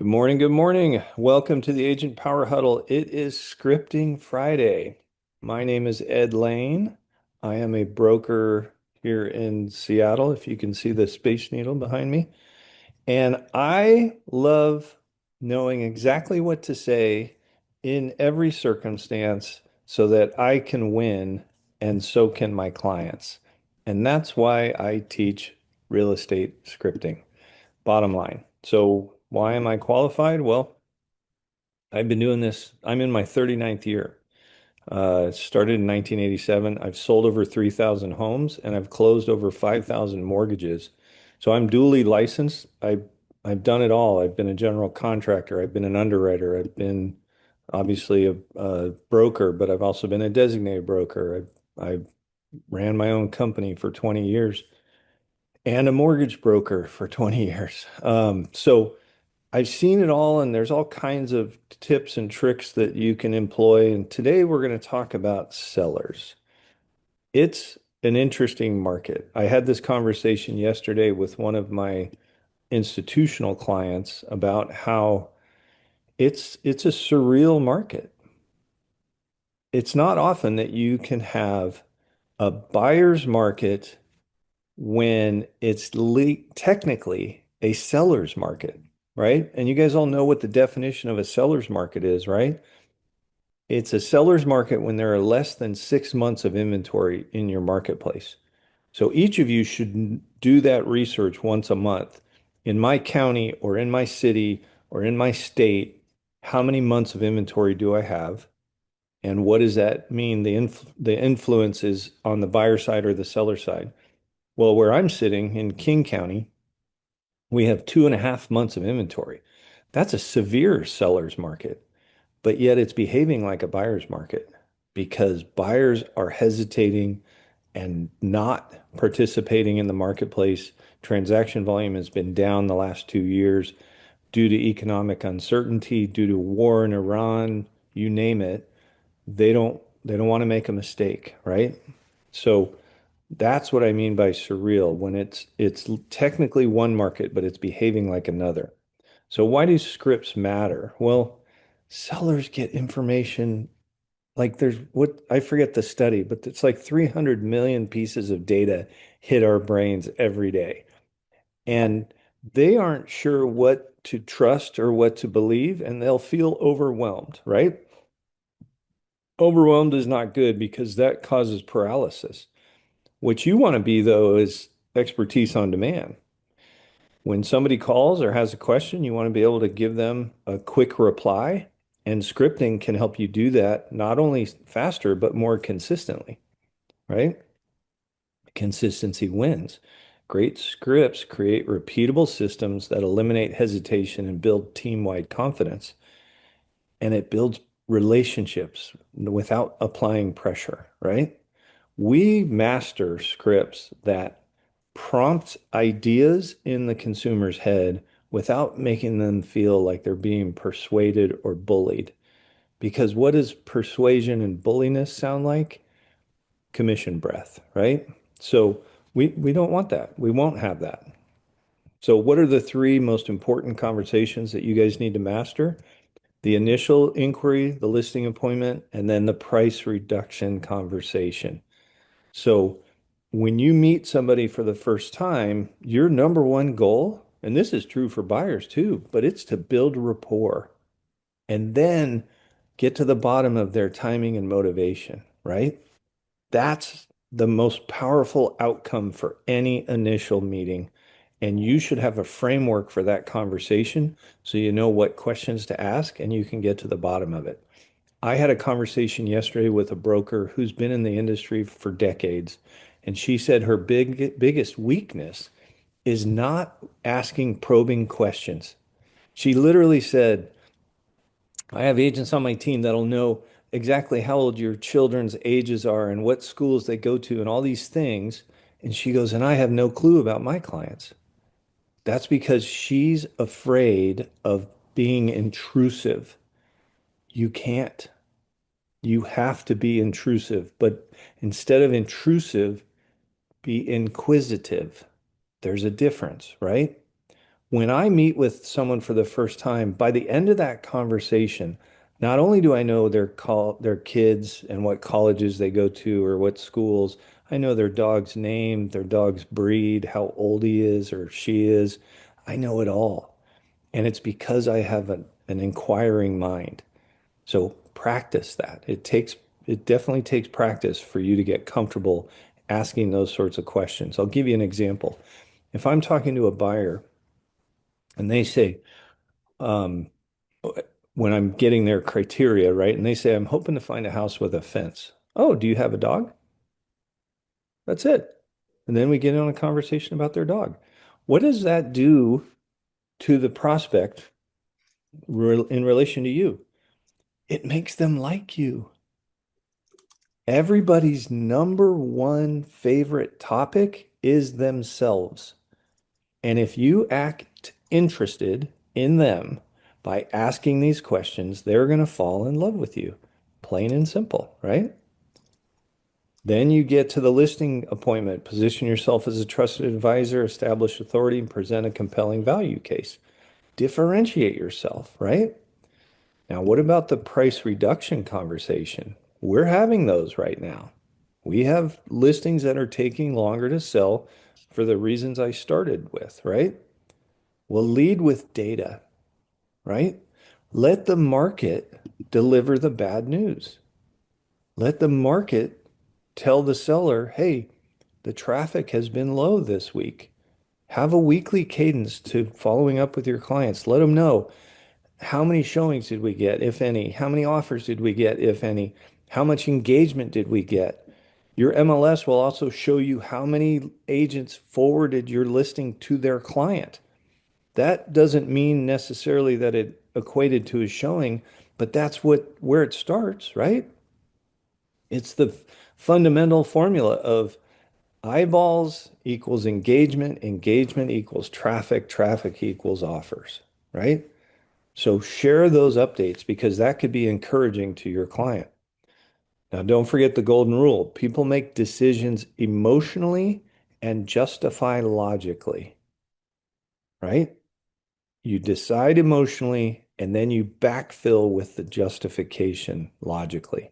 morning. Good morning. Welcome to the Agent Power Huddle. It is Scripting Friday. My name is Ed Laine. I am a broker here in Seattle, if you can see the Space Needle behind me. And I love knowing exactly what to say in every circumstance so that I can win and so can my clients. And that's why I teach real estate scripting. Bottom line. So why am I qualified? Well, I've been doing this. I'm in my 39th year. Started in 1987. I've sold over 3,000 homes and I've closed over 5,000 mortgages. So I'm duly licensed. I've done it all. I've been a general contractor. I've been an underwriter. I've been obviously a broker, but I've also been a designated broker. I ran my own company for 20 years and a mortgage broker for 20 years. So I've seen it all, and there's all kinds of tips and tricks that you can employ. And today we're going to talk about sellers. It's an interesting market. I had this conversation yesterday with one of my institutional clients about how it's a surreal market. It's not often that you can have a buyer's market when it's technically a seller's market, right? And you guys all know what the definition of a seller's market is, right? It's a seller's market when there are less than 6 months of inventory in your marketplace. So each of you should do that research once a month. In my county or in my city or in my state, how many months of inventory do I have? And what does that mean? The influence is on the buyer side or the seller side. Well, where I'm sitting in King County, we have 2.5 months of inventory. That's a severe seller's market, but yet it's behaving like a buyer's market because buyers are hesitating and not participating in the marketplace. Transaction volume has been down the last 2 years due to economic uncertainty, due to war in Iran, you name it. They don't want to make a mistake, right? So that's what I mean by surreal when it's technically one market, but it's behaving like another. So why do scripts matter? Well, sellers get information like there's what I forget the study, but it's like 300 million pieces of data hit our brains every day. And they aren't sure what to trust or what to believe, and they'll feel overwhelmed, right? Overwhelmed is not good because that causes paralysis. What you want to be, though, is expertise on demand. When somebody calls or has a question, you want to be able to give them a quick reply, and scripting can help you do that not only faster, but more consistently, right? Consistency wins. Great scripts create repeatable systems that eliminate hesitation and build team-wide confidence, and it builds relationships without applying pressure, right? We master scripts that prompt ideas in the consumer's head without making them feel like they're being persuaded or bullied. Because what does persuasion and bulliness sound like? Commission breath, right? So we don't want that. We won't have that. So what are the three most important conversations that you guys need to master? The initial inquiry, the listing appointment, and then the price reduction conversation. So when you meet somebody for the first time, your number one goal, and this is true for buyers too, but it's to build rapport and then get to the bottom of their timing and motivation, right? That's the most powerful outcome for any initial meeting. And you should have a framework for that conversation so you know what questions to ask and you can get to the bottom of it. I had a conversation yesterday with a broker who's been in the industry for decades, and she said her biggest weakness is not asking probing questions. She literally said, I have agents on my team that'll know exactly how old your children's ages are and what schools they go to and all these things. And she goes, and I have no clue about my clients. That's because she's afraid of being intrusive. You can't. You have to be intrusive, but instead of intrusive, be inquisitive. There's a difference, right? When I meet with someone for the first time, by the end of that conversation, not only do I know their kids and what colleges they go to or what schools, I know their dog's name, their dog's breed, how old he is or she is. I know it all. And it's because I have an inquiring mind. So practice that. It definitely takes practice for you to get comfortable asking those sorts of questions. I'll give you an example. If I'm talking to a buyer and they say, um, when I'm getting their criteria, right? And they say, I'm hoping to find a house with a fence. Oh, do you have a dog? That's it. And then we get on a conversation about their dog. What does that do to the prospect in relation to you? It makes them like you. Everybody's number one favorite topic is themselves. And if you act interested in them by asking these questions, they're going to fall in love with you. Plain and simple, right? Then you get to the listing appointment. Position yourself as a trusted advisor, establish authority, and present a compelling value case. Differentiate yourself, right? Now, what about the price reduction conversation? We're having those right now. We have listings that are taking longer to sell for the reasons I started with, right? We'll lead with data, right? Let the market deliver the bad news. Let the market tell the seller, hey, the traffic has been low this week. Have a weekly cadence to following up with your clients. Let them know how many showings did we get, if any? How many offers did we get, if any? How much engagement did we get? Your MLS will also show you how many agents forwarded your listing to their client. That doesn't mean necessarily that it equated to a showing, but that's where it starts, right? It's the fundamental formula of eyeballs equals engagement, engagement equals traffic, traffic equals offers, right? So share those updates because that could be encouraging to your client. Now, don't forget the golden rule. People make decisions emotionally and justify logically, right? You decide emotionally and then you backfill with the justification logically.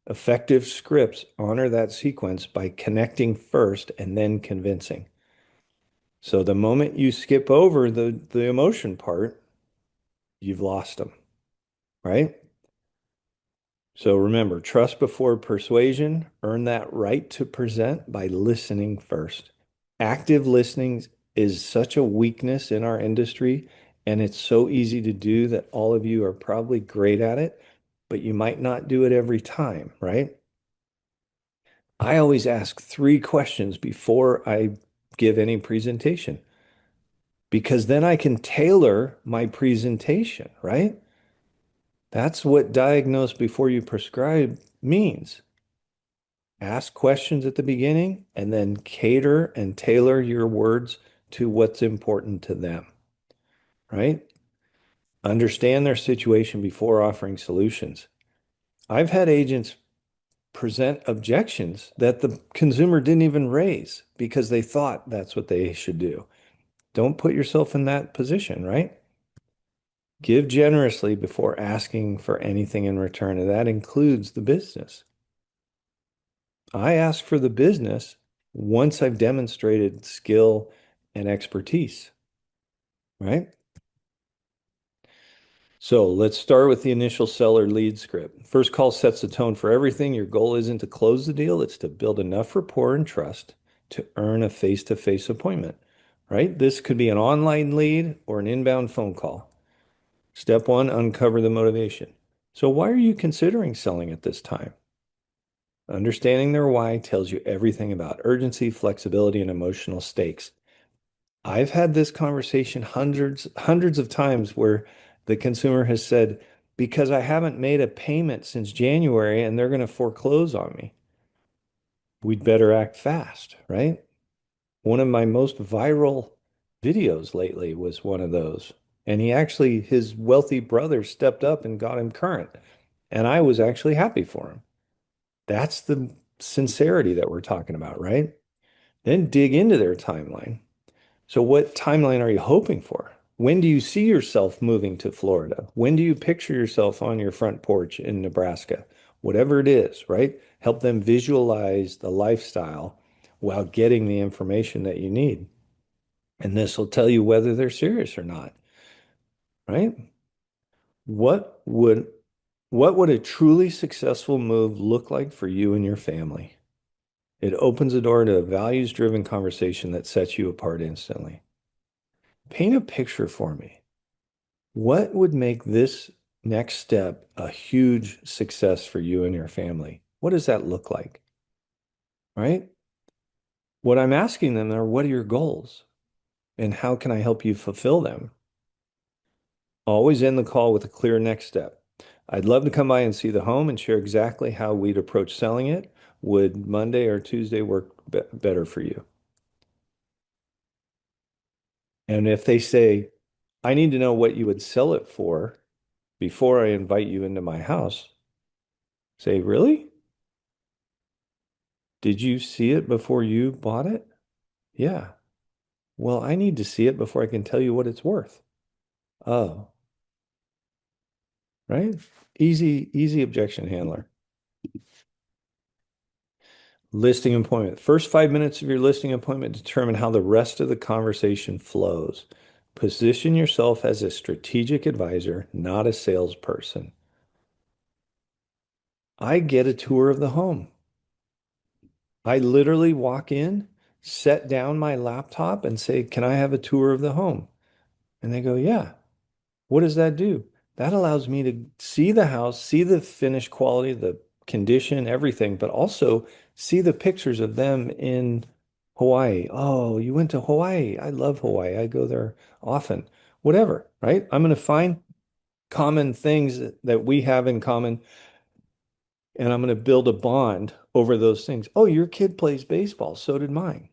Effective scripts honor that sequence by connecting first and then convincing. So the moment you skip over the emotion part, you've lost them, right? So remember, trust before persuasion. Earn that right to present by listening first. Active listening is such a weakness in our industry, and it's so easy to do that all of you are probably great at it, but you might not do it every time, right? I always ask three questions before I give any presentation because then I can tailor my presentation, right? That's what diagnose before you prescribe means. Ask questions at the beginning and then cater and tailor your words to what's important to them, right? Understand their situation before offering solutions. I've had agents present objections that the consumer didn't even raise because they thought that's what they should do. Don't put yourself in that position, right? Give generously before asking for anything in return, and that includes the business. I ask for the business once I've demonstrated skill and expertise, right? So let's start with the initial seller lead script. First call sets the tone for everything. Your goal isn't to close the deal, it's to build enough rapport and trust to earn a face-to-face appointment, right? This could be an online lead or an inbound phone call. Step one, uncover the motivation. So why are you considering selling at this time? Understanding their why tells you everything about urgency, flexibility, and emotional stakes. I've had this conversation hundreds of times where the consumer has said, because I haven't made a payment since January and they're going to foreclose on me. We'd better act fast, right? One of my most viral videos lately was one of those. And his wealthy brother stepped up and got him current. And I was actually happy for him. That's the sincerity that we're talking about, right? Then dig into their timeline. So what timeline are you hoping for? When do you see yourself moving to Florida? When do you picture yourself on your front porch in Nebraska? Whatever it is, right? Help them visualize the lifestyle while getting the information that you need. And this will tell you whether they're serious or not, right? What would what would a truly successful move look like for you and your family? It opens the door to a values-driven conversation that sets you apart instantly. Paint a picture for me. What would make this next step a huge success for you and your family? What does that look like? Right? What I'm asking them are, what are your goals? And how can I help you fulfill them? Always end the call with a clear next step. I'd love to come by and see the home and share exactly how we'd approach selling it. Would Monday or Tuesday work better for you? And if they say, I need to know what you would sell it for before I invite you into my house, say, really? Did you see it before you bought it? Yeah. Well, I need to see it before I can tell you what it's worth. Oh, right? Easy objection handler. Listing appointment. First 5 minutes of your listing appointment determine how the rest of the conversation flows. Position yourself as a strategic advisor, not a salesperson. I get a tour of the home. I literally walk in, set down my laptop, and say, can I have a tour of the home? And they go, yeah. What does that do? That allows me to see the house, see the finished quality, the condition, everything, but also see the pictures of them in Hawaii. Oh, you went to Hawaii. I love Hawaii. I go there often. Whatever, right? I'm going to find common things that we have in common, and I'm going to build a bond over those things. Oh, your kid plays baseball. So did mine.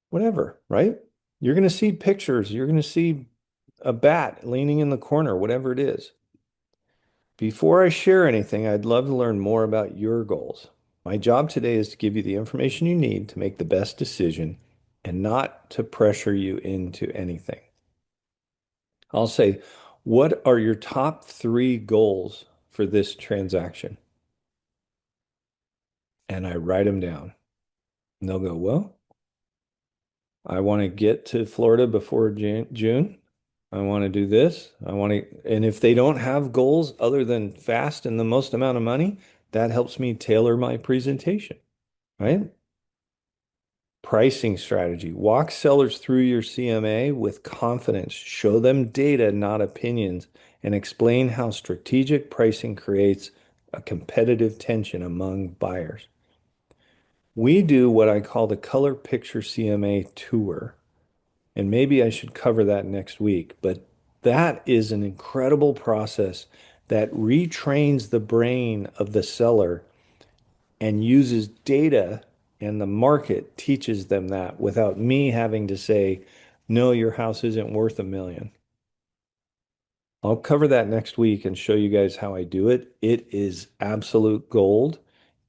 Whatever, right? You're going to see pictures. You're going to see a bat leaning in the corner, whatever it is. Before I share anything, I'd love to learn more about your goals. My job today is to give you the information you need to make the best decision and not to pressure you into anything. I'll say, what are your top three goals for this transaction? And I write them down. And they'll go, well, I want to get to Florida before June. I want to do this. I want to, and if they don't have goals other than fast and the most amount of money, that helps me tailor my presentation, right? Pricing strategy. Walk sellers through your CMA with confidence. Show them data, not opinions, and explain how strategic pricing creates a competitive tension among buyers. We do what I call the color picture CMA tour. And maybe I should cover that next week. But that is an incredible process that retrains the brain of the seller and uses data, and the market teaches them that without me having to say, no, your house isn't worth a million. I'll cover that next week and show you guys how I do it. It is absolute gold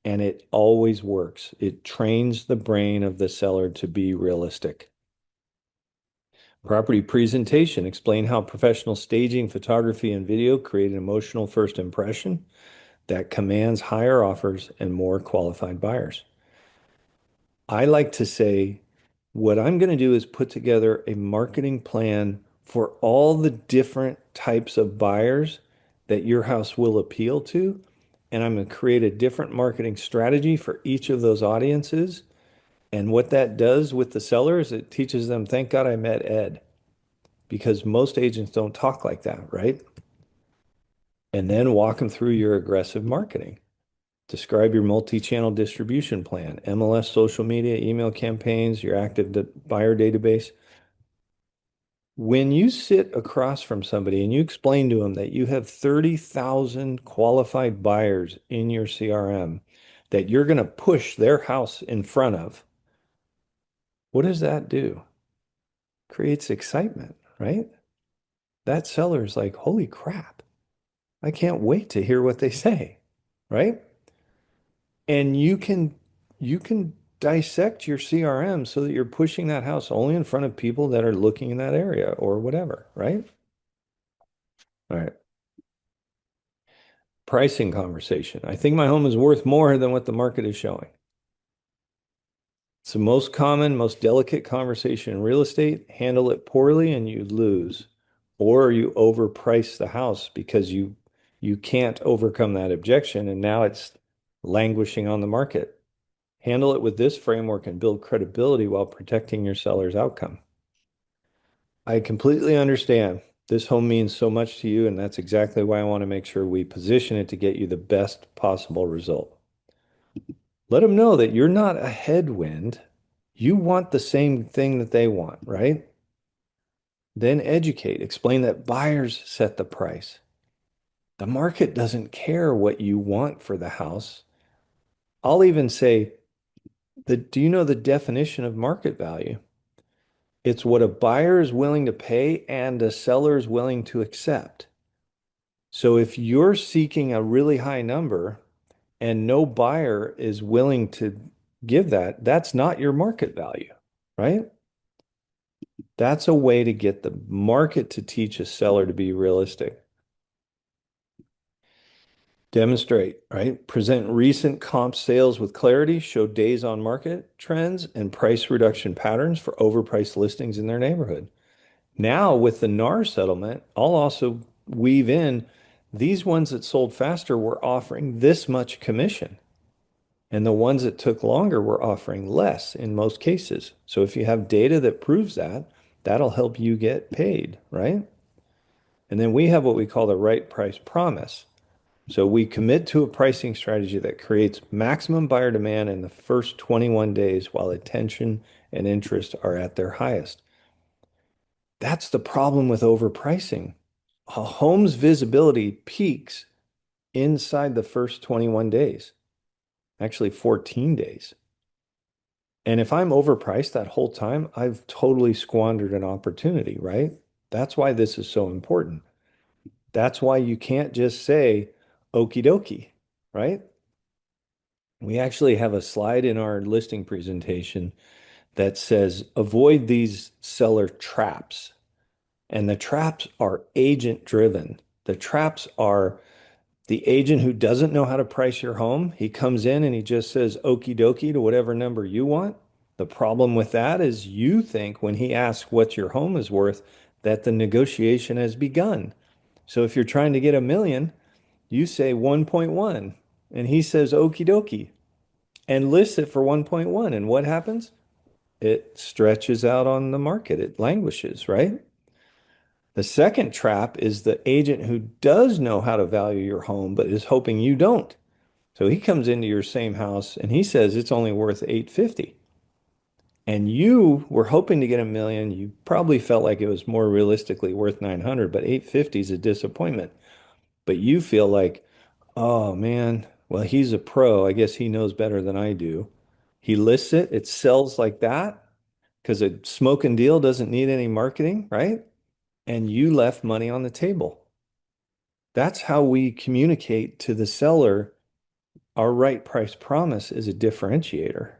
and it always works. It trains the brain of the seller to be realistic. Property presentation. Explain how professional staging, photography, and video create an emotional first impression that commands higher offers and more qualified buyers. I like to say, what I'm going to do is put together a marketing plan for all the different types of buyers that your house will appeal to. And I'm going to create a different marketing strategy for each of those audiences. And what that does with the sellers, it teaches them, thank God I met Ed, because most agents don't talk like that, right? And then walk them through your aggressive marketing. Describe your multi-channel distribution plan, MLS, social media, email campaigns, your active buyer database. When you sit across from somebody and you explain to them that you have 30,000 qualified buyers in your CRM that you're going to push their house in front of, what does that do? Creates excitement, right? That seller is like, holy crap, I can't wait to hear what they say, right? And you can dissect your CRM so that you're pushing that house only in front of people that are looking in that area or whatever, right? All right. Pricing conversation. I think my home is worth more than what the market is showing. It's the most common, most delicate conversation in real estate. Handle it poorly and you lose. Or you overprice the house because you can't overcome that objection and now it's languishing on the market. Handle it with this framework and build credibility while protecting your seller's outcome. I completely understand. This home means so much to you, and that's exactly why I want to make sure we position it to get you the best possible result. Let them know that you're not a headwind. You want the same thing that they want, right? Then educate, explain that buyers set the price. The market doesn't care what you want for the house. I'll even say that, do you know the definition of market value? It's what a buyer is willing to pay and a seller is willing to accept. So if you're seeking a really high number and no buyer is willing to give that, that's not your market value, right? That's a way to get the market to teach a seller to be realistic. Demonstrate, right? Present recent comp sales with clarity, show days on market trends and price reduction patterns for overpriced listings in their neighborhood. Now, with the NAR settlement, I'll also weave in these ones that sold faster were offering this much commission. And the ones that took longer were offering less in most cases. So if you have data that proves that, that'll help you get paid, right? And then we have what we call the right price promise. So we commit to a pricing strategy that creates maximum buyer demand in the first 21 days while attention and interest are at their highest. That's the problem with overpricing. A home's visibility peaks inside the first 21 days, actually 14 days. And if I'm overpriced that whole time, I've totally squandered an opportunity, right? That's why this is so important. That's why you can't just say okie dokie, right? We actually have a slide in our listing presentation that says avoid these seller traps. And the traps are agent driven. The traps are the agent who doesn't know how to price your home. He comes in and he just says okie dokie to whatever number you want. The problem with that is you think when he asks what your home is worth, that the negotiation has begun. So if you're trying to get 1 million, you say 1.1 and he says okie dokie and lists it for 1.1. And what happens? It stretches out on the market. It languishes, right? The second trap is the agent who does know how to value your home, but is hoping you don't. So he comes into your same house and he says it's only worth 850. And you were hoping to get 1 million. You probably felt like it was more realistically worth 900, but 850 is a disappointment. But you feel like, oh man, well, he's a pro. I guess he knows better than I do. He lists it, it sells like that because a smoke and deal doesn't need any marketing, right? And you left money on the table. That's how we communicate to the seller. Our right price promise is a differentiator.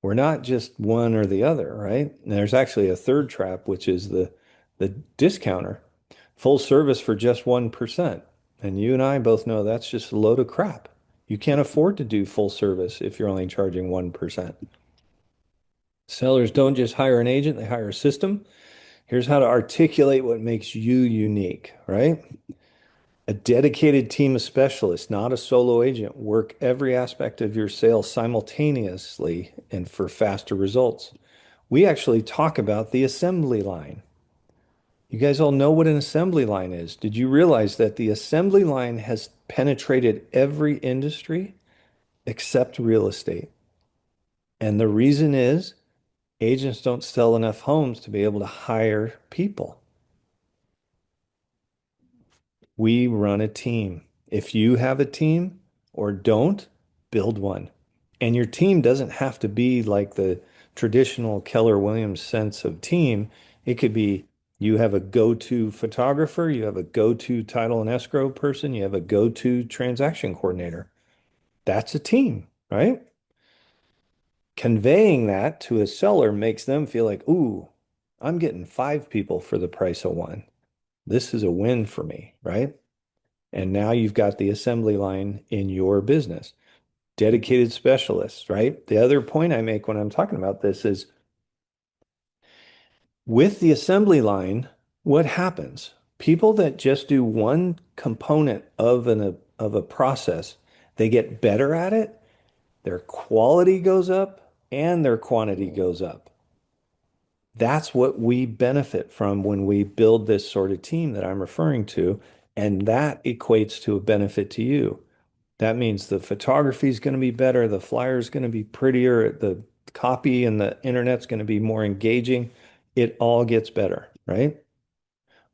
We're not just one or the other, right? And there's actually a third trap, which is the discounter, full service for just 1%. And you and I both know that's just a load of crap. You can't afford to do full service if you're only charging 1%. Sellers don't just hire an agent, they hire a system. Here's how to articulate what makes you unique, right? A dedicated team of specialists, not a solo agent, work every aspect of your sale simultaneously and for faster results. We actually talk about the assembly line. You guys all know what an assembly line is. Did you realize that the assembly line has penetrated every industry except real estate? And the reason is agents don't sell enough homes to be able to hire people. We run a team. If you have a team or don't, build one. And your team doesn't have to be like the traditional Keller Williams sense of team. It could be you have a go-to photographer, you have a go-to title and escrow person, you have a go-to transaction coordinator. That's a team, right? Conveying that to a seller makes them feel like, ooh, I'm getting five people for the price of one. This is a win for me, right? And now you've got the assembly line in your business. Dedicated specialists, right? The other point I make when I'm talking about this is with the assembly line, what happens? People that just do one component of a process, they get better at it, their quality goes up, and their quantity goes up. That's what we benefit from when we build this sort of team that I'm referring to, and that equates to a benefit to you. That means the photography is going to be better, the flyer is going to be prettier, the copy and the internet's going to be more engaging. It all gets better, right?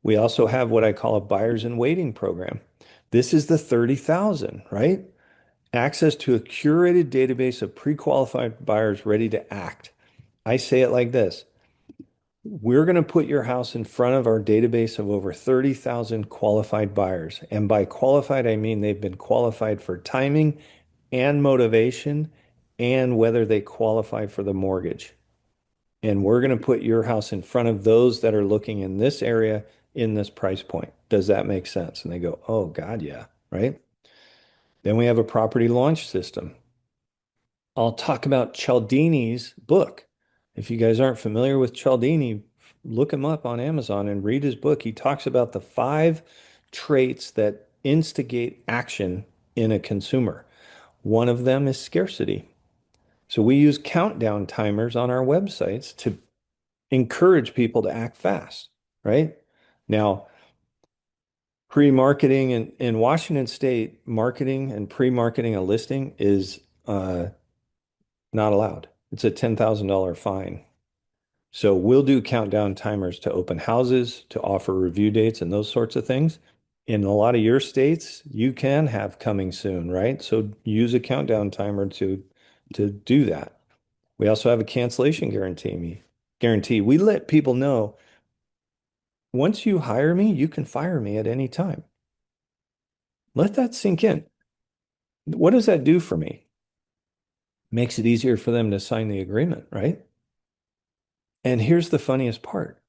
We also have what I call a buyers in waiting program. This is the 30,000, right? Access to a curated database of pre-qualified buyers ready to act. I say it like this. We're going to put your house in front of our database of over 30,000 qualified buyers. And by qualified, I mean they've been qualified for timing and motivation and whether they qualify for the mortgage. And we're going to put your house in front of those that are looking in this area in this price point. Does that make sense? And they go, oh, God, yeah, right? Then we have a property launch system. I'll talk about Cialdini's book. If you guys aren't familiar with Cialdini, look him up on Amazon and read his book. He talks about the five traits that instigate action in a consumer. One of them is scarcity. So we use countdown timers on our websites to encourage people to act fast, right? Now, pre-marketing in Washington State, marketing and pre-marketing a listing is not allowed. It's a $10,000 fine. So we'll do countdown timers to open houses, to offer review dates and those sorts of things. In a lot of your states, you can have coming soon, right? So use a countdown timer to do that. We also have a cancellation guarantee. We let people know once you hire me, you can fire me at any time. Let that sink in. What does that do for me? Makes it easier for them to sign the agreement, right? And here's the funniest part.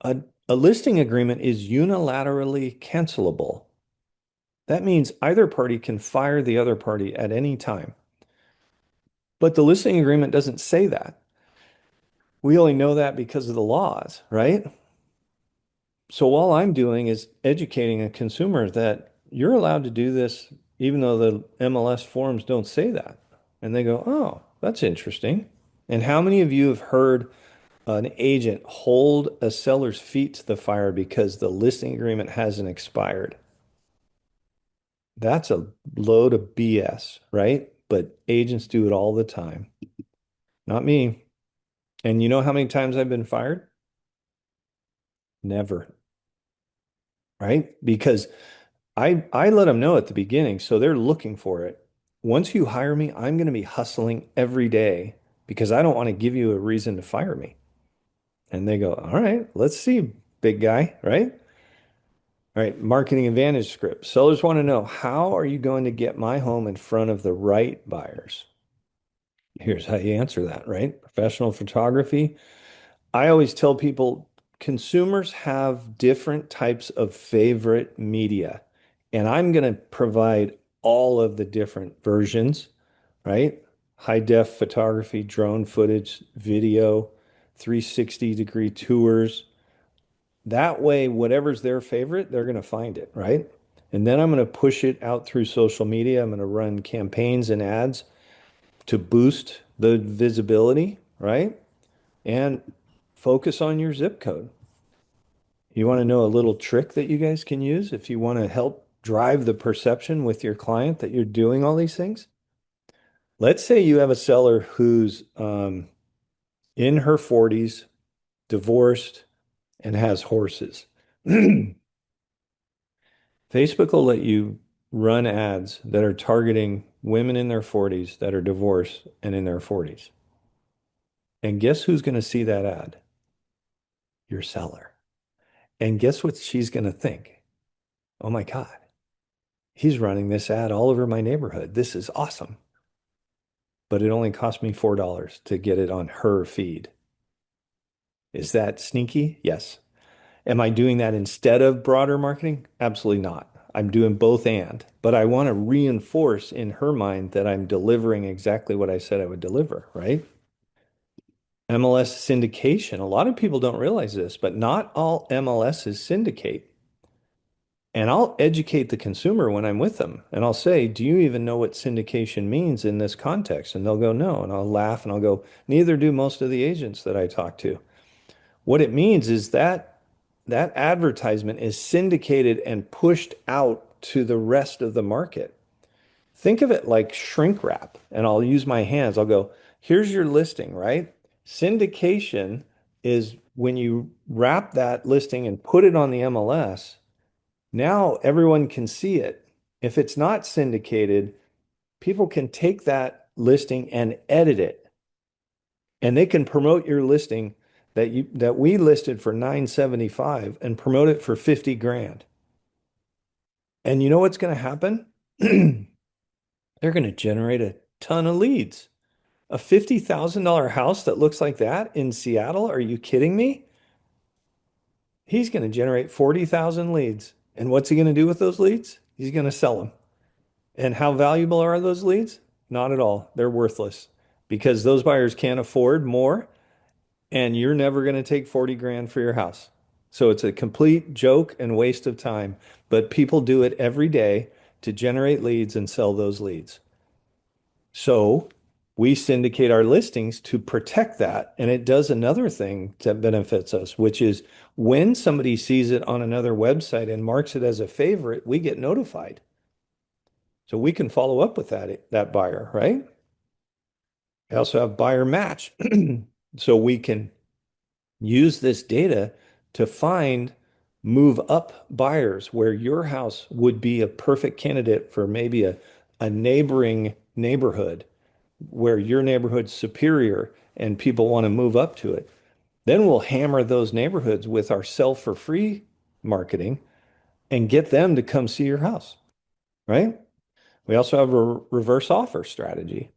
A listing agreement is unilaterally cancelable. That means either party can fire the other party at any time. But the listing agreement doesn't say that. We only know that because of the laws, right? So all I'm doing is educating a consumer that you're allowed to do this even though the MLS forms don't say that. And they go, oh, that's interesting. And how many of you have heard an agent hold a seller's feet to the fire because the listing agreement hasn't expired? That's a load of BS, right? But agents do it all the time. Not me. And you know how many times I've been fired? Never, right? Because I let them know at the beginning, so they're looking for it. Once you hire me, I'm going to be hustling every day because I don't want to give you a reason to fire me. And they go, all right, let's see, big guy, right? All right, marketing advantage script. Sellers want to know, how are you going to get my home in front of the right buyers? Here's how you answer that, right? Professional photography. I always tell people consumers have different types of favorite media, and I'm going to provide all of the different versions, right? High def photography, drone footage, video, 360-degree tours. That way, whatever's their favorite, they're going to find it, right? And then I'm going to push it out through social media. I'm going to run campaigns and ads to boost the visibility, right? And focus on your zip code. You want to know a little trick that you guys can use if you want to help drive the perception with your client that you're doing all these things? Let's say you have a seller who's in her 40s, divorced, and has horses. Facebook will let you run ads that are targeting women in their 40s that are divorced and in their 40s. And guess who's going to see that ad? Your seller. And guess what she's going to think? Oh my God, he's running this ad all over my neighborhood. This is awesome. but it only cost me $4 to get it on her feed. Is that sneaky? Yes. Am I doing that instead of broader marketing? Absolutely not. I'm doing both but I want to reinforce in her mind that I'm delivering exactly what I said I would deliver, right? MLS syndication. A lot of people don't realize this, but not all MLSs syndicate. And I'll educate the consumer when I'm with them. And I'll say, do you even know what syndication means in this context? And they'll go, no. And I'll laugh and I'll go, neither do most of the agents that I talk to. What it means is that that advertisement is syndicated and pushed out to the rest of the market. Think of it like shrink wrap, and I'll use my hands. I'll go, here's your listing, right? Syndication is when you wrap that listing and put it on the MLS. Now everyone can see it. If it's not syndicated, people can take that listing and edit it, and they can promote your listing that we listed for 975 and promote it for 50 grand. And you know what's going to happen? They're going to generate a ton of leads. A $50,000 house that looks like that in Seattle? Are you kidding me? He's going to generate 40,000 leads. And what's he going to do with those leads? He's going to sell them. And how valuable are those leads? Not at all. They're worthless because those buyers can't afford more and you're never going to take 40 grand for your house. So it's a complete joke and waste of time, but people do it every day to generate leads and sell those leads. So we syndicate our listings to protect that. And it does another thing that benefits us, which is when somebody sees it on another website and marks it as a favorite, we get notified. So we can follow up with that buyer, right? I also have buyer match. So we can use this data to find move up buyers where your house would be a perfect candidate for maybe a neighboring neighborhood where your neighborhood's superior and people want to move up to it. Then we'll hammer those neighborhoods with our sell for free marketing and get them to come see your house, right? We also have a reverse offer strategy.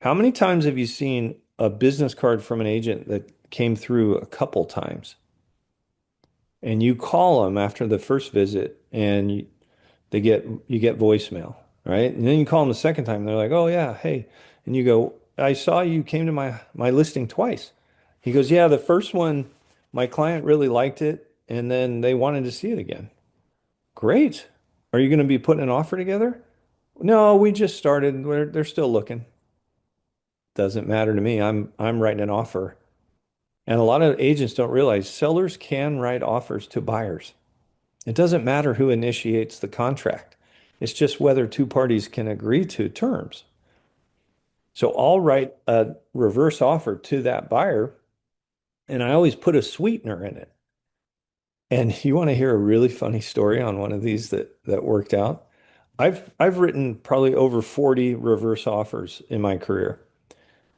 How many times have you seen a business card from an agent that came through a couple times? And you call them after the first visit and you get voicemail, right? And then you call them the second time, they're like, "Oh yeah, hey." And you go, "I saw you came to my listing twice." He goes, "Yeah, the first one, my client really liked it, and then they wanted to see it again." Great. Are you going to be putting an offer together? No, we just started. They're still looking. Doesn't matter to me. I'm writing an offer. And a lot of agents don't realize sellers can write offers to buyers. It doesn't matter who initiates the contract. It's just whether two parties can agree to terms. So I'll write a reverse offer to that buyer, and I always put a sweetener in it. And you want to hear a really funny story on one of these that worked out? I've written probably over 40 reverse offers in my career.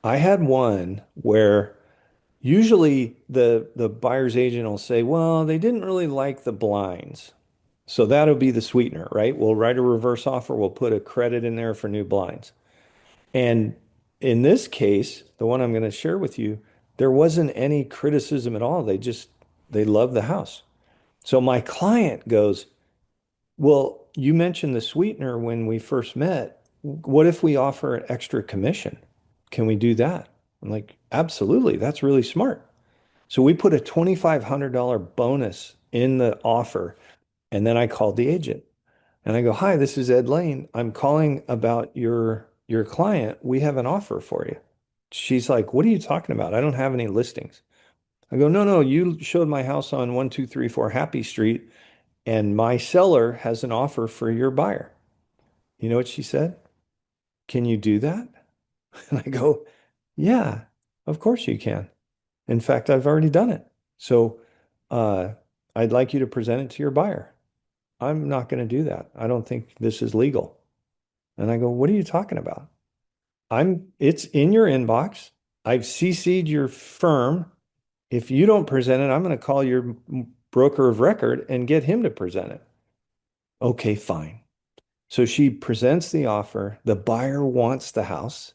I had one where usually the buyer's agent will say, "Well, they didn't really like the blinds." So that'll be the sweetener, right? We'll write a reverse offer. We'll put a credit in there for new blinds. And in this case, the one I'm going to share with you, there wasn't any criticism at all. They love the house. So my client goes, "Well, you mentioned the sweetener when we first met. What if we offer an extra commission? Can we do that?" I'm like, "Absolutely. That's really smart." So we put a $2,500 bonus in the offer. And then I called the agent. And I go, "Hi, this is Ed Laine. I'm calling about your client. We have an offer for you." She's like, "What are you talking about? I don't have any listings." I go, "No, no, you showed my house on 1234 Happy Street, and my seller has an offer for your buyer." You know what she said? "Can you do that?" And I go, "Yeah, of course you can. In fact, I've already done it. So uh, I'd like you to present it to your buyer." "I'm not going to do that. I don't think this is legal." And I go, "What are you talking about?" It's in your inbox. I've CC'd your firm. If you don't present it, I'm going to call your broker of record and get him to present it. Okay, fine. So she presents the offer. The buyer wants the house.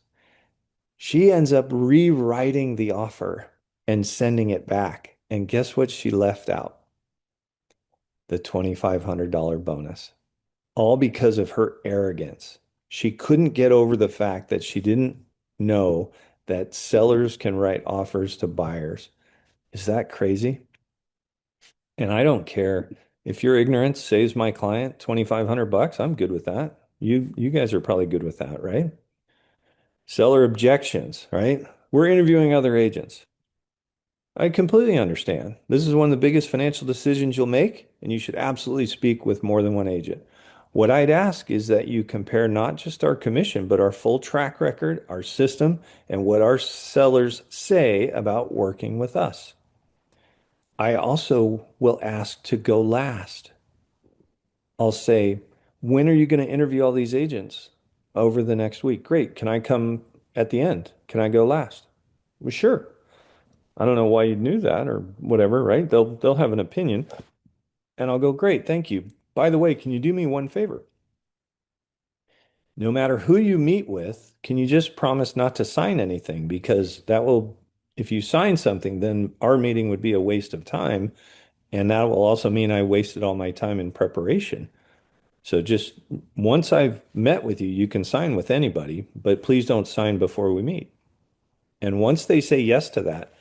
She ends up rewriting the offer and sending it back. And guess what she left out? The $2,500 bonus. All because of her arrogance. She couldn't get over the fact that she didn't know that sellers can write offers to buyers. Is that crazy? And I don't care if your ignorance saves my client 2,500 bucks, I'm good with that. You guys are probably good with that, right? Seller objections, right? We're interviewing other agents. I completely understand. This is one of the biggest financial decisions you'll make, and you should absolutely speak with more than one agent. What I'd ask is that you compare not just our commission, but our full track record, our system, and what our sellers say about working with us. I also will ask to go last. I'll say, when are you going to interview all these agents over the next week? Great. Can I come at the end? Can I go last? Well, sure. I don't know why you knew that or whatever, right? They'll have an opinion. And I'll go, great, thank you. By the way, can you do me one favor? No matter who you meet with, can you just promise not to sign anything? Because that will, if you sign something, then our meeting would be a waste of time. And that will also mean I wasted all my time in preparation. So just once I've met with you, you can sign with anybody, but please don't sign before we meet. And once they say yes to that,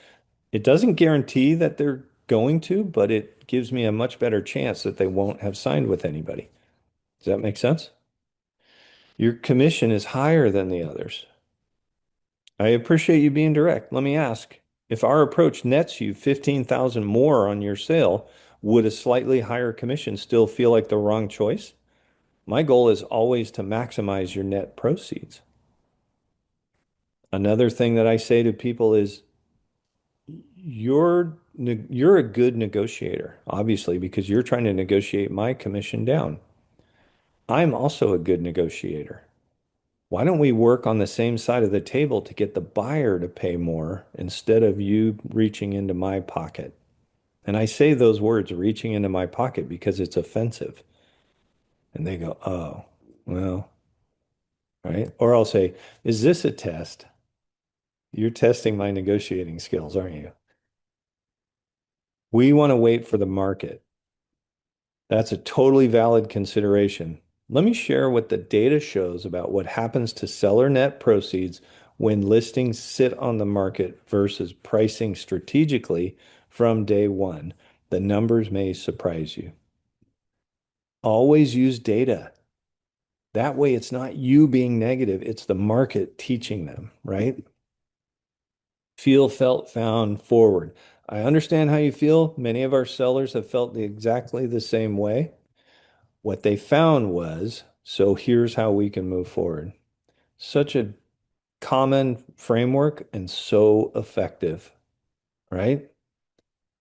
it doesn't guarantee that they're going to, but it gives me a much better chance that they won't have signed with anybody. Does that make sense? Your commission is higher than the others. I appreciate you being direct. Let me ask, if our approach nets you 15,000 more on your sale, would a slightly higher commission still feel like the wrong choice? My goal is always to maximize your net proceeds. Another thing that I say to people is you're a good negotiator, obviously, because you're trying to negotiate my commission down. I'm also a good negotiator. Why don't we work on the same side of the table to get the buyer to pay more instead of you reaching into my pocket? And I say those words, reaching into my pocket, because it's offensive. And they go, oh, well, right. Or I'll say, is this a test? You're testing my negotiating skills, aren't you? We want to wait for the market. That's a totally valid consideration. Let me share what the data shows about what happens to seller net proceeds when listings sit on the market versus pricing strategically from day one. The numbers may surprise you. Always use data. That way, it's not you being negative, it's the market teaching them, right? Feel, felt, found, forward. I understand how you feel. Many of our sellers have felt exactly the same way. What they found was, so here's how we can move forward. Such a common framework and so effective, right?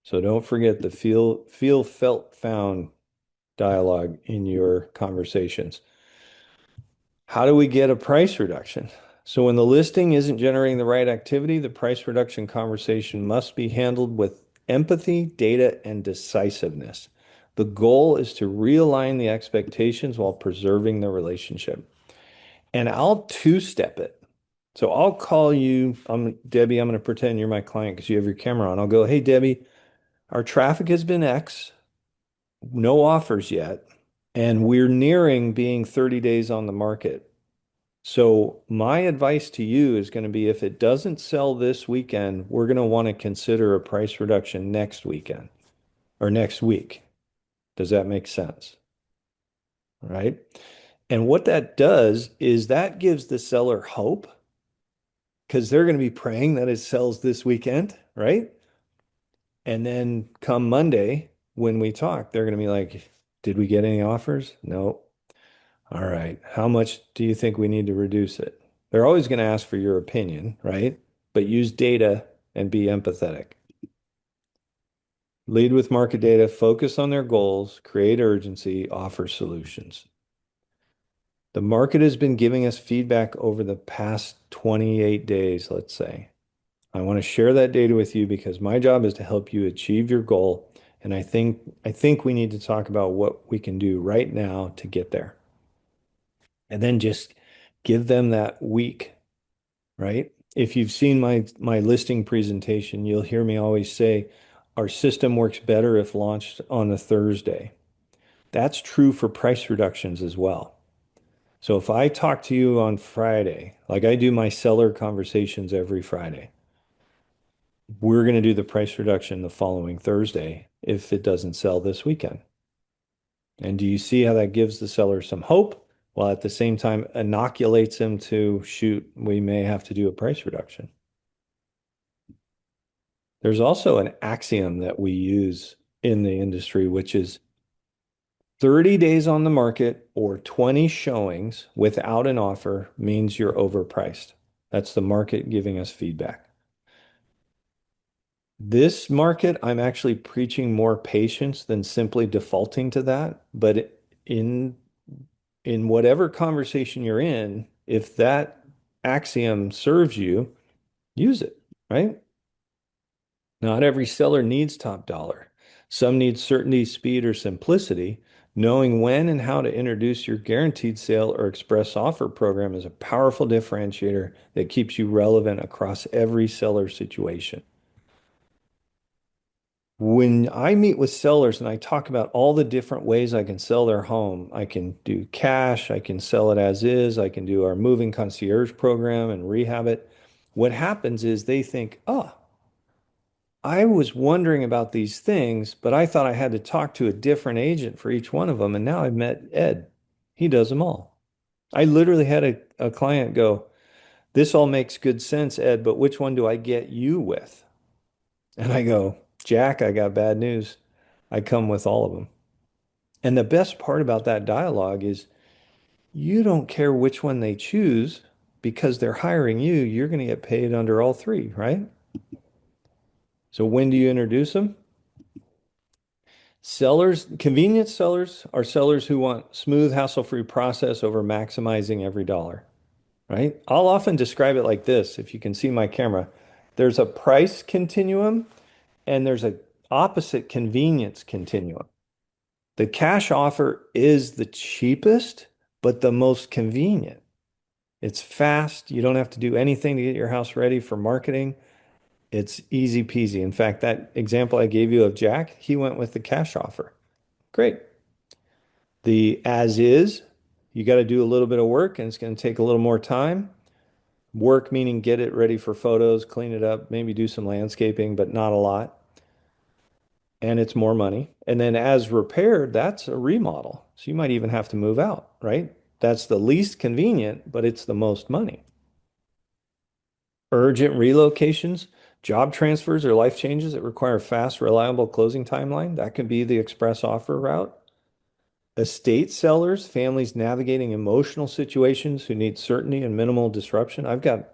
So don't forget the feel, felt, found dialogue in your conversations. How do we get a price reduction? So when the listing isn't generating the right activity, the price reduction conversation must be handled with empathy, data, and decisiveness. The goal is to realign the expectations while preserving the relationship. And I'll two-step it. So I'll call you, Debbie, I'm going to pretend you're my client because you have your camera on. I'll go, hey, Debbie, our traffic has been X, no offers yet, and we're nearing being 30 days on the market. So my advice to you is going to be if it doesn't sell this weekend, we're going to want to consider a price reduction next weekend or next week. Does that make sense? Right? And what that does is that gives the seller hope because they're going to be praying that it sells this weekend, right? And then come Monday when we talk, they're going to be like, did we get any offers? No. All right. How much do you think we need to reduce it? They're always going to ask for your opinion, right? But use data and be empathetic. Lead with market data, focus on their goals, create urgency, offer solutions. The market has been giving us feedback over the past 28 days, let's say. I want to share that data with you because my job is to help you achieve your goal. And I think we need to talk about what we can do right now to get there. And then just give them that week, right? If you've seen my listing presentation, you'll hear me always say our system works better if launched on a Thursday. That's true for price reductions as well. So if I talk to you on Friday, like I do my seller conversations every Friday, we're going to do the price reduction the following Thursday if it doesn't sell this weekend. And do you see how that gives the seller some hope while at the same time inoculates him to shoot, we may have to do a price reduction? There's also an axiom that we use in the industry, which is 30 days on the market or 20 showings without an offer means you're overpriced. That's the market giving us feedback. This market, I'm actually preaching more patience than simply defaulting to that. But in whatever conversation you're in, if that axiom serves you, use it, right? Not every seller needs top dollar. Some need certainty, speed, or simplicity. Knowing when and how to introduce your guaranteed sale or express offer program is a powerful differentiator that keeps you relevant across every seller situation. When I meet with sellers and I talk about all the different ways I can sell their home, I can do cash, I can sell it as is, I can do our moving concierge program and rehab it. What happens is they think, oh, I was wondering about these things, but I thought I had to talk to a different agent for each one of them. And now I've met Ed. He does them all. I literally had a client go, this all makes good sense, Ed, but which one do I get you with? And I go, Jack, I got bad news. I come with all of them. And the best part about that dialogue is you don't care which one they choose because they're hiring you. You're going to get paid under all three, right? So when do you introduce them? Sellers, convenience sellers are sellers who want smooth, hassle-free process over maximizing every dollar, right? I'll often describe it like this, if you can see my camera. There's a price continuum and there's a opposite convenience continuum. The cash offer is the cheapest, but the most convenient. It's fast. You don't have to do anything to get your house ready for marketing. It's easy peasy. In fact, that example I gave you of Jack, he went with the cash offer. Great. The as is, you got to do a little bit of work and it's going to take a little more time. Work meaning get it ready for photos, clean it up, maybe do some landscaping, but not a lot. And it's more money. And then as repaired, that's a remodel. So you might even have to move out, right? That's the least convenient, but it's the most money. Urgent relocations, job transfers, or life changes that require a fast, reliable closing timeline. That could be the express offer route. Estate sellers, families navigating emotional situations who need certainty and minimal disruption. I've got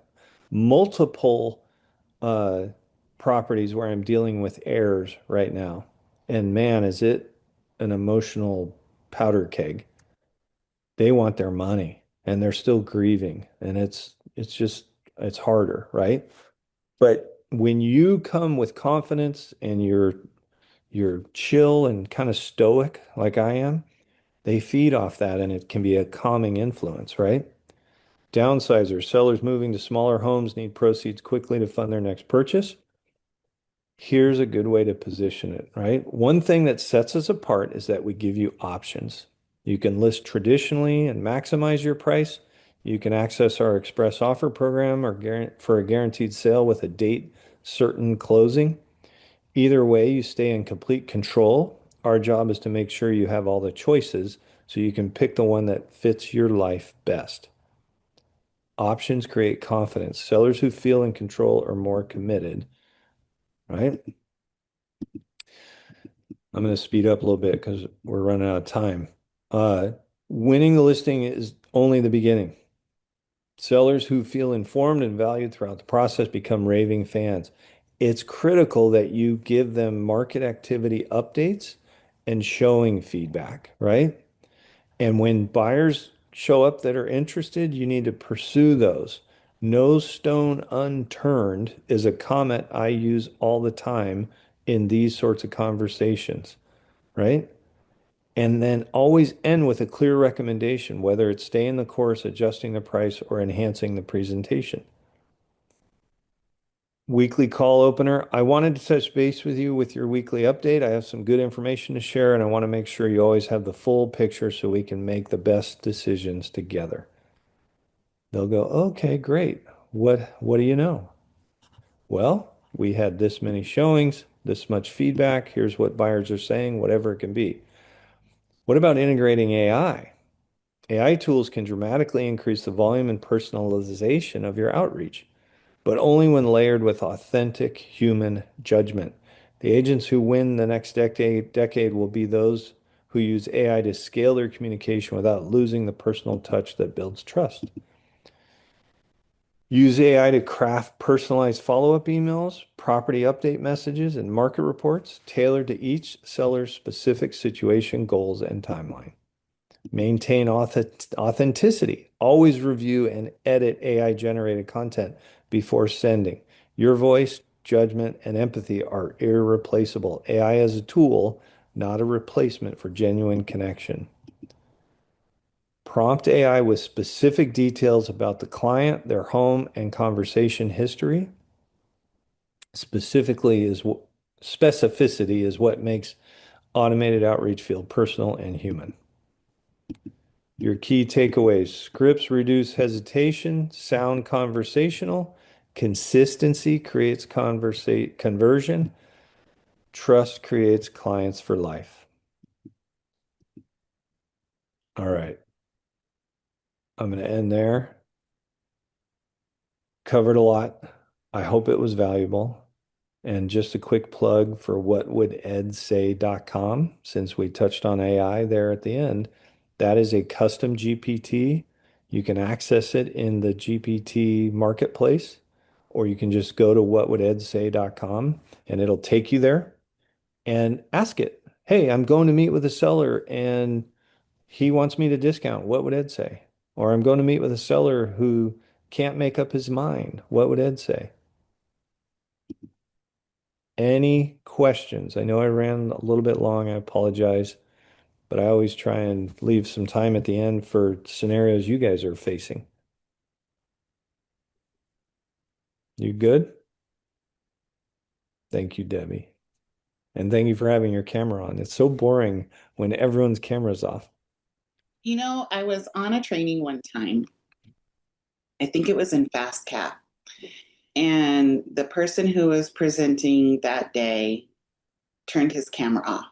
multiple uh, properties where I'm dealing with heirs right now. And man, is it an emotional powder keg. They want their money and they're still grieving. And it's just it's harder, right? But when you come with confidence and you're chill and kind of stoic like I am, they feed off that and it can be a calming influence, right? Downsizers, sellers moving to smaller homes need proceeds quickly to fund their next purchase. Here's a good way to position it, right? One thing that sets us apart is that we give you options. You can list traditionally and maximize your price. You can access our express offer program or for a guaranteed sale with a date certain closing. Either way, you stay in complete control. Our job is to make sure you have all the choices so you can pick the one that fits your life best. Options create confidence. Sellers who feel in control are more committed, right? I'm going to speed up a little bit because we're running out of time. Uh, Winning the listing is only the beginning. Sellers who feel informed and valued throughout the process become raving fans. It's critical that you give them market activity updates and showing feedback, right? And when buyers show up that are interested, you need to pursue those. No stone unturned is a comment I use all the time in these sorts of conversations, right? And then always end with a clear recommendation, whether it's staying the course, adjusting the price, or enhancing the presentation. Weekly call opener. I wanted to touch base with you with your weekly update. I have some good information to share, and I want to make sure you always have the full picture so we can make the best decisions together. They'll go, okay, great. What do you know? Well, we had this many showings, this much feedback. Here's what buyers are saying, whatever it can be. What about integrating AI? AI tools can dramatically increase the volume and personalization of your outreach, but only when layered with authentic human judgment. The agents who win the next decade will be those who use AI to scale their communication without losing the personal touch that builds trust. Use AI to craft personalized follow-up emails, property update messages, and market reports tailored to each seller's specific situation, goals, and timeline. Maintain authenticity. Always review and edit AI-generated content before sending. Your voice, judgment, and empathy are irreplaceable. AI as a tool, not a replacement for genuine connection. Prompt AI with specific details about the client, their home, and conversation history. Specifically is specificity is what makes automated outreach feel personal and human. Your key takeaways: scripts reduce hesitation, sound conversational, consistency creates conversion, trust creates clients for life. All right, I'm going to end there. Covered a lot. I hope it was valuable. And just a quick plug for whatwouldEdSay.com, since we touched on AI there at the end. That is a custom GPT. You can access it in the GPT marketplace, or you can just go to whatwouldEdSay.com and it'll take you there and ask it, hey, I'm going to meet with a seller and he wants me to discount. What would Ed say? Or I'm going to meet with a seller who can't make up his mind. What would Ed say? Any questions? I know I ran a little bit long. I apologize, but I always try and leave some time at the end for scenarios you guys are facing. You good? Thank you, Debbie. And thank you for having your camera on. It's so boring when everyone's camera's off. I was on a training one time. I think it was in Fast Cap. And the person who was presenting that day turned his camera off.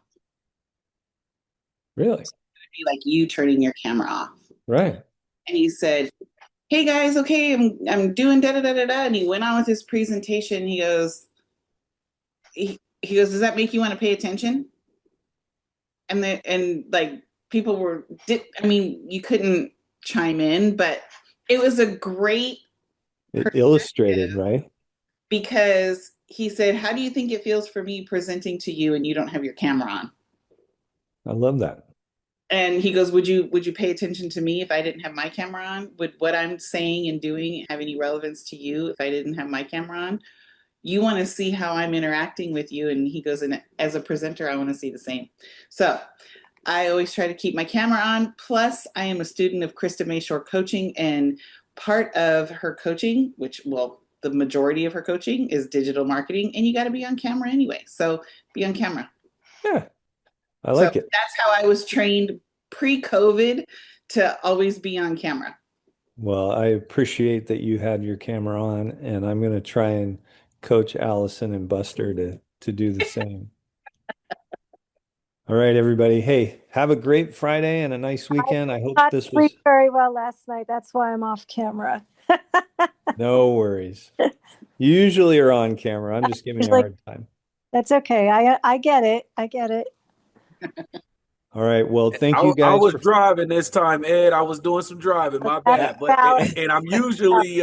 Really? It'd be like you turning your camera off. Right. And he said, hey guys, okay, I'm doing da da da da da. And he went on with his presentation. He goes, does that make you want to pay attention? And like people you couldn't chime in, but it was a great It illustrated, perspective right? because he said, how do you think it feels for me presenting to you and you don't have your camera on? I love that. And he goes, would you pay attention to me if I didn't have my camera on? Would what I'm saying and doing have any relevance to you if I didn't have my camera on? You want to see how I'm interacting with you. And he goes, and as a presenter, I want to see the same. So I always try to keep my camera on. Plus, I am a student of Krista Mayshore coaching, and part of her coaching, the majority of her coaching is digital marketing, and you got to be on camera anyway. So be on camera. Yeah, I So like it. that's how I was trained pre-COVID to always be on camera. Well, I appreciate that you had your camera on, and I'm going to try and coach Allison and Buster to do the same. All right, everybody. Hey, have a great Friday and a nice I weekend. I did hope not this sleep was very well last night. That's why I'm off camera. no worries. You usually are on camera. I'm just giving you a Usually, hard time. that's okay. I get it. I get it. All right. Well, thank you I guys was for. driving this time, Ed. I was doing some driving. My That's bad. But valid. and I'm usually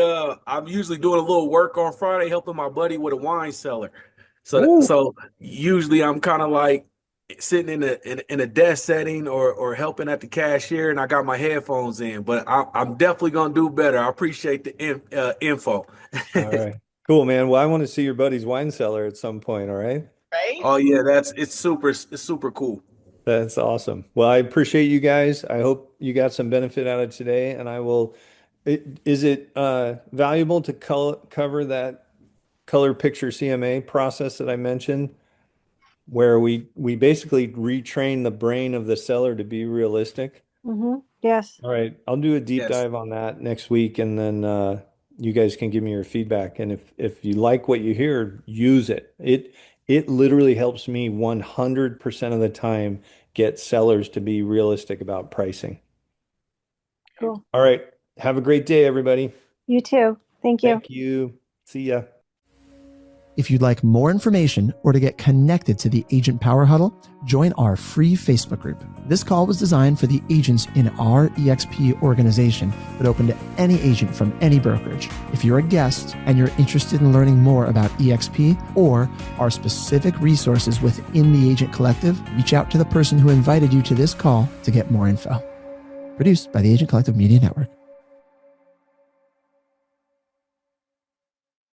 doing a little work on Friday, helping my buddy with a wine cellar. So Oh, so usually I'm kind of like sitting in a desk setting or helping at the cashier, and I got my headphones in. But I'm definitely gonna do better. I appreciate the info. all right. Cool, man. Well, I want to see your buddy's wine cellar at some point. All right. Right? Oh yeah, it's super cool. That's awesome. Well, I appreciate you guys. I hope you got some benefit out of today, and I will. Is it valuable to cover that color picture CMA process that I mentioned, where we basically retrain the brain of the seller to be realistic. Yes, All right, I'll do a deep Yes. dive on that next week, and then you guys can give me your feedback. And if you like what you hear, use it. It literally helps me 100% of the time get sellers to be realistic about pricing. cool. All right, have a great day, everybody. You too. Thank you. Thank you. See ya. If you'd like more information or to get connected to the Agent Power Huddle, join our free Facebook group. This call was designed for the agents in our EXP organization, but open to any agent from any brokerage. If you're a guest and you're interested in learning more about EXP or our specific resources within the Agent Collective, reach out to the person who invited you to this call to get more info. Produced by the Agent Collective Media Network.